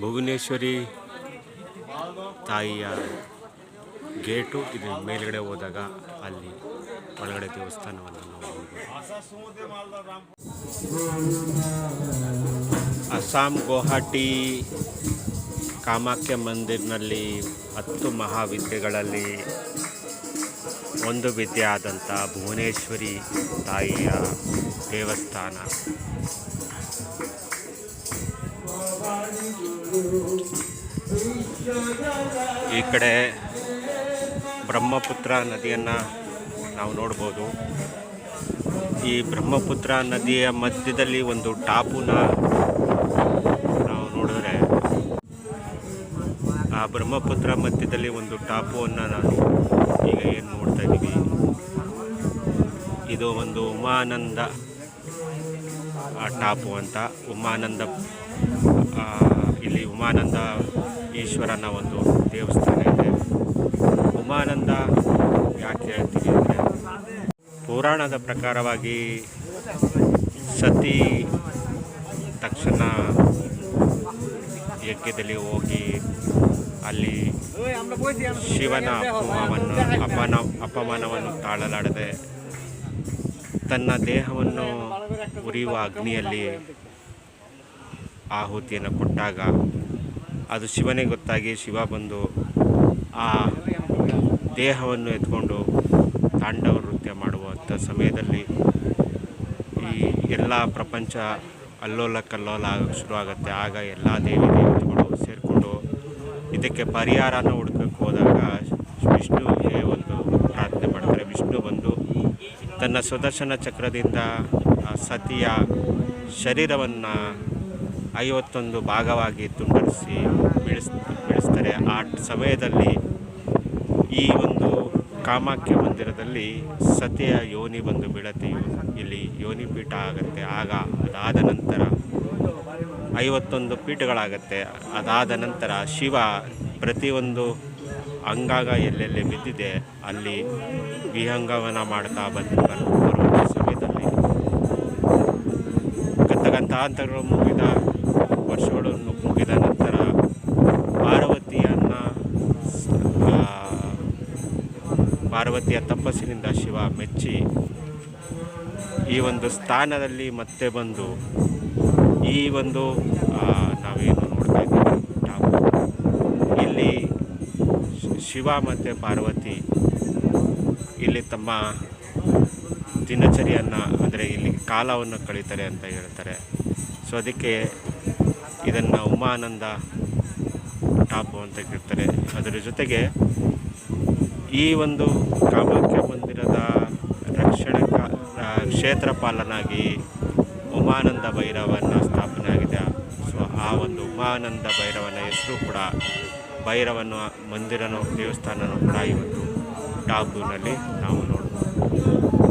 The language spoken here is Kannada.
ಭುವನೇಶ್ವರಿ ತಾಯಿಯ ಗೇಟು ಇದು ಮೇಲ್ಗಡೆ ಹೋದಾಗ ಅಲ್ಲಿ ಒಳಗಡೆ ದೇವಸ್ಥಾನವನ್ನು ನಾವು ನೋಡ್ಬೋದು. ಅಸ್ಸಾಂ ಗುವಾಹಟಿ ಕಾಮಾಖ್ಯ ಮಂದಿರ್ನಲ್ಲಿ 10 ಮಹಾವಿದ್ಯೆಗಳಲ್ಲಿ ಒಂದು ವಿದ್ಯೆ ಆದಂಥ ಭುವನೇಶ್ವರಿ ತಾಯಿಯ ದೇವಸ್ಥಾನ. ಈ ಕಡೆ ಬ್ರಹ್ಮಪುತ್ರ ನದಿಯನ್ನು ನಾವು ನೋಡ್ಬೋದು. ಈ ಬ್ರಹ್ಮಪುತ್ರ ನದಿಯ ಮಧ್ಯದಲ್ಲಿ ಒಂದು ಟಾಪುನ ನಾವು ನೋಡಿದ್ರೆ, ಆ ಬ್ರಹ್ಮಪುತ್ರ ಮಧ್ಯದಲ್ಲಿ ಒಂದು ಟಾಪುವನ್ನು ನಾನು ಈಗ ಏನು ನೋಡ್ತಾ ಇದ್ದೀವಿ, ಇದು ಒಂದು ಉಮಾನಂದ ಟಾಪು ಅಂತ. ಉಮಾನಂದ, ಇಲ್ಲಿ ಉಮಾನಂದ ಈಶ್ವರನ ಒಂದು ದೇವಸ್ಥಾನ ಇದೆ. ಉಮಾನಂದ ಯಾಕೆ ಹೇಳ್ತೀವಿ ಅಂದರೆ, ಪುರಾಣದ ಪ್ರಕಾರವಾಗಿ ಸತಿ ತಕ್ಷಣ ಯಜ್ಞದಲ್ಲಿ ಹೋಗಿ ಅಲ್ಲಿ ಶಿವನ ಅಪಮಾನವನ್ನು ತಾಳಲಾಡದೆ ತನ್ನ ದೇಹವನ್ನು ಉರಿಯುವ ಅಗ್ನಿಯಲ್ಲಿ ಆಹುತಿಯನ್ನು ಕೊಟ್ಟಾಗ ಅದು ಶಿವನಿಗೆ ಗೊತ್ತಾಗಿ ಶಿವ ಬಂದು ಆ ದೇಹವನ್ನು ಎತ್ಕೊಂಡು ತಾಂಡವ ನೃತ್ಯ ಮಾಡುವಂಥ ಸಮಯದಲ್ಲಿ ಈ ಎಲ್ಲ ಪ್ರಪಂಚ ಅಲ್ಲೋಲ ಕಲ್ಲೋಲ ಶುರುವಾಗುತ್ತೆ. ಆಗ ಎಲ್ಲ ದೇವತೆಗಳು ಸೇರಿಕೊಂಡು ಇದಕ್ಕೆ ಪರಿಹಾರನ ಹುಡುಕಕ್ಕೆ ಹೋದಾಗ ವಿಷ್ಣುವಿಗೆ ಒಂದು ಪ್ರಾರ್ಥನೆ ಮಾಡ್ತಾರೆ. ವಿಷ್ಣು ಬಂದು ತನ್ನ ಸುದರ್ಶನ ಚಕ್ರದಿಂದ ಸತಿಯ ಶರೀರವನ್ನು 51 ಭಾಗವಾಗಿ ತುಂಡರಿಸಿ ಬೀಳಿಸ್ತಾರೆ. ಆ ಸಮಯದಲ್ಲಿ ಈ ಒಂದು ಕಾಮಾಖ್ಯ ಮಂದಿರದಲ್ಲಿ ಸತಿಯ ಯೋನಿ ಬಂದು ಬೀಳತ್ತೆ. ಇಲ್ಲಿ ಯೋನಿ ಪೀಠ ಆಗುತ್ತೆ. ಆಗ ಅದಾದ ನಂತರ 51 ಪೀಠಗಳಾಗತ್ತೆ. ಅದಾದ ನಂತರ ಶಿವ ಪ್ರತಿಯೊಂದು ಅಂಗಾಗ ಎಲ್ಲೆಲ್ಲಿ ಬಿದ್ದಿದೆ ಅಲ್ಲಿ ವಿಹಂಗವನ ಮಾಡ್ತಾ ಬರುವ ಸಮಯದಲ್ಲಿ ಗಂತಾಂತರಗಳು ಮುಗಿದ ವರ್ಷಗಳನ್ನು ಮುಗಿದ ನಂತರ ಪಾರ್ವತಿಯ ತಪಸ್ಸಿನಿಂದ ಶಿವ ಮೆಚ್ಚಿ ಈ ಒಂದು ಸ್ಥಾನದಲ್ಲಿ ಮತ್ತೆ ಬಂದು ಈ ಒಂದು ನಾವೇನು ನೋಡ್ತಾ ಇದ್ದೀವಿ ಟಾಪು, ಇಲ್ಲಿ ಶಿವ ಮತ್ತು ಪಾರ್ವತಿ ಇಲ್ಲಿ ತಮ್ಮ ದಿನಚರಿಯನ್ನು, ಅಂದರೆ ಇಲ್ಲಿ ಕಾಲವನ್ನು ಕಳೀತಾರೆ ಅಂತ ಹೇಳ್ತಾರೆ. ಸೊ ಅದಕ್ಕೆ ಇದನ್ನು ಉಮಾನಂದ ಟಾಪು ಅಂತ ಕರೀತಾರೆ. ಅದರ ಜೊತೆಗೆ ಈ ಒಂದು ಕಾಮಾಖ್ಯ ಮಂದಿರದ ಕ್ಷೇತ್ರಪಾಲನಾಗಿ ಉಮಾನಂದ ಭೈರವನ ಸ್ಥಾಪನೆ ಆಗಿದೆ. ಸೊ ಆ ಒಂದು ಉಮಾನಂದ ಭೈರವನ ಹೆಸರು ಕೂಡ ಭೈರವನ ಮಂದಿರನೋ ದೇವಸ್ಥಾನನೂ ಕೂಡ ಇವತ್ತು ಟಾಪುನಲ್ಲಿ ನಾವು ನೋಡ್ಬೋದು.